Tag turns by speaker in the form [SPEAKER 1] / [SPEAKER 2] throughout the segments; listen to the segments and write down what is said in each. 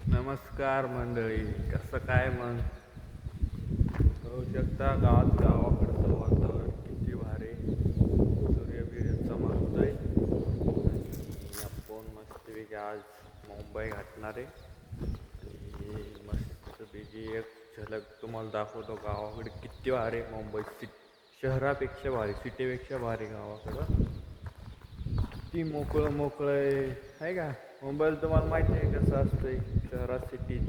[SPEAKER 1] नमस्कार मंडळी, कसं काय मग होऊ शकता. गावाकडचं वातावरण किती भारी, सूर्यबीर चमकतोय आणि आपण मस्तपैकी आज मुंबई गाठणार आहे. आणि मस्तपैकी एक झलक तुम्हाला दाखवतो. गावाकडे किती भारी मुंबई शहरापेक्षा भारी, सिटीपेक्षा भारी गावाकडं. ती मोकळं मोकळं आहे का. मुंबईला तुम्हाला माहिती आहे कसं असतंय. शहरात सिटीत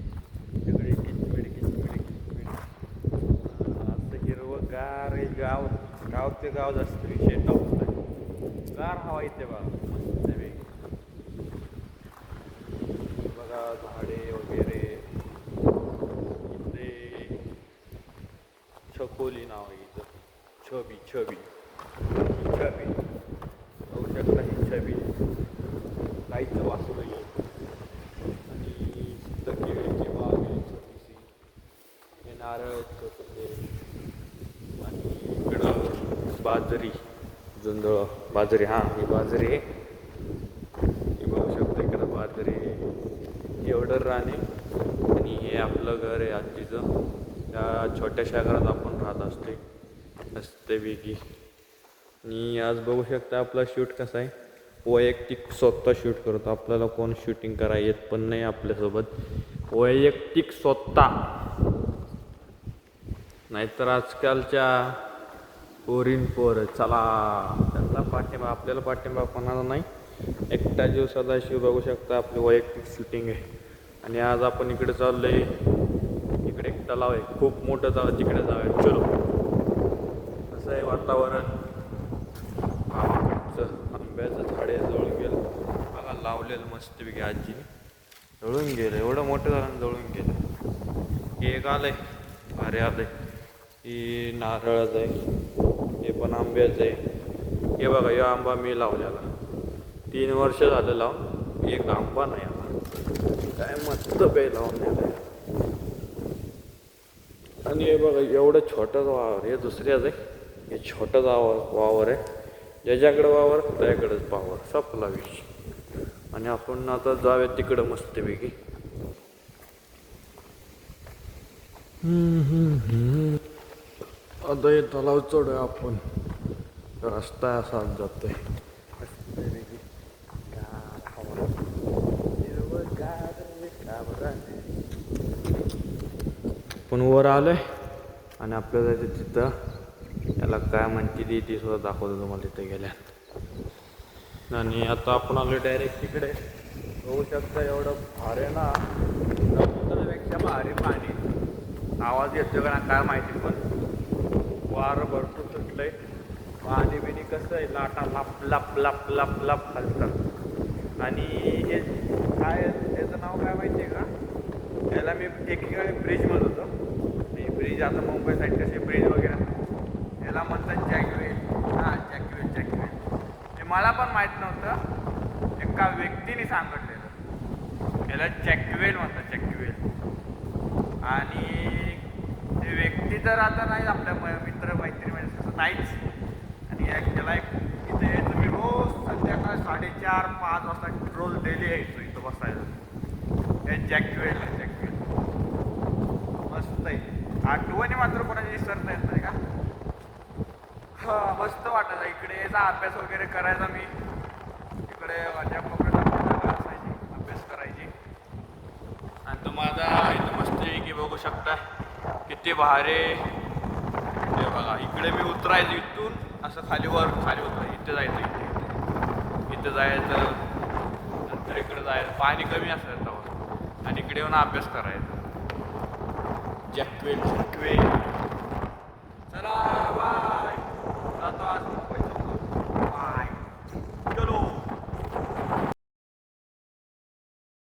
[SPEAKER 1] सगळे किचमिड असं हिरवंगार आहे. गाव ते गाव जास्त विषय नव्हता. गार हवा येते बघा मस्त वेगळी. बघा झाडे वगैरे. इथे छकोली नाव आहे इथं. छबी छबी छबी होऊ शकता. ही छबी गाईचं वासरू आहे. आणि केळीची बाग आहे छोटीशी. हे नारळ छोटे. आणि इकडं बाजरी, जुंधळ बाजरी. हां, ही बाजरी आहे. हे बघू शकतो इकडं बाजरी आहे. एवढं राणे. आणि हे आपलं घर आहे आजीचं. त्या छोट्याशा घरात आपण राहत असते मस्तपैकी. आणि आज बघू शकता आपला शूट कसा आहे. वैयक्तिक स्वतः शूट करतो. आपल्याला कोण शूटिंग करायला येत पण नाही आपल्यासोबत. वैयक्तिक स्वतः. नाहीतर आजकालच्या पोर चला त्यांना पाठिंबा, आपल्याला पाठिंबा कोणाला नाही. एकटा जीव सदाशिव. बघू शकता आपली वैयक्तिक शूटिंग आहे. आणि आज आपण इकडे चाललोय. इकडे एक तलाव आहे, खूप मोठं तलाव. तिकडे जाऊया चलो. कसं आहे वातावरण गावाकडचं. आंब्याचं झाडे जळून गेलं बघा, लावलेलं मस्तपैकी आजीने. जळून गेलं, एवढं मोठं झालं जळून गेलं. हे एक आलंय भारी आलंय. ही नारळाचं आहे. हे पण आंब्याचं आहे. हे बघा, या आंबा मी लावलेला 3 वर्ष झालं लावून. एक आंबा नाही आला. काय मस्त काही लावून दिलं. आणि हे बघा एवढं छोटंच वावर. हे दुसऱ्याच आहे. हे छोटंच वावर आहे. ज्याच्याकडे वावर त्याच्याकडेच पावर. संपला विषय. आणि आपण आता जाऊया तिकडं मस्तपैकी. आता हे तलाव चढ आपण. रस्ता असाच जातोय मस्तपैकी. गार हवा, पण वर आलोय. आणि आपल्याला तिथं याला काय म्हणते ती सुद्धा दाखवतो तुम्हाला तिथे गेल्यात. आणि आता आपण आलो डायरेक्ट तिकडे. होऊ शकतं एवढं भारी ना, समुद्रापेक्षा भारी पाणी. आवाज येतो का ना काय माहिती, पण वारं भरपूर सुटलंय. पाणी बिणी कसं आहे, लाटा लाप लाप लाप लाप लाप खालतात. आणि हे काय, त्याचं नाव काय माहिती आहे का. याला मी एकीकडे ब्रिज म्हणत होतो. ब्रिज आता मुंबई साईड कसे ब्रिज वगैरे याला म्हणतात जॅकवेल. हां, जॅकवेल. हे मला पण माहीत नव्हतं. एका व्यक्तीने सांगितलेलं याला जॅकवेल म्हणतात, जॅकवेल. आणि ते व्यक्ती तर आता नाही आपल्या मित्र मैत्रिणी तसं नाहीच. आणि त्याला एक इथे तुम्ही रोज संध्याकाळी 4:30-5 वाजता रोज डेली यायचो इथं बसायला. हे जॅकवेल मस्त आहे. आठवणी मात्र कोणाची विसरता येत नाही का. हा, मस्त वाटायचं इकडे याचा अभ्यास वगैरे करायचा. मी इकडे अध्यापकाचा असायची, अभ्यास करायची. आणि तो माझा इथं मस्त की बघू शकता किती भारी. हे बघा इकडे मी उतरायचं इथून असं खाली उतरायचं. इथे जायचं, इथे जायचं. नंतर इकडे जायचं. पाणी कमी असायचं तेव्हा. आणि इकडे येऊन अभ्यास करायचा. जॅकवेल चला.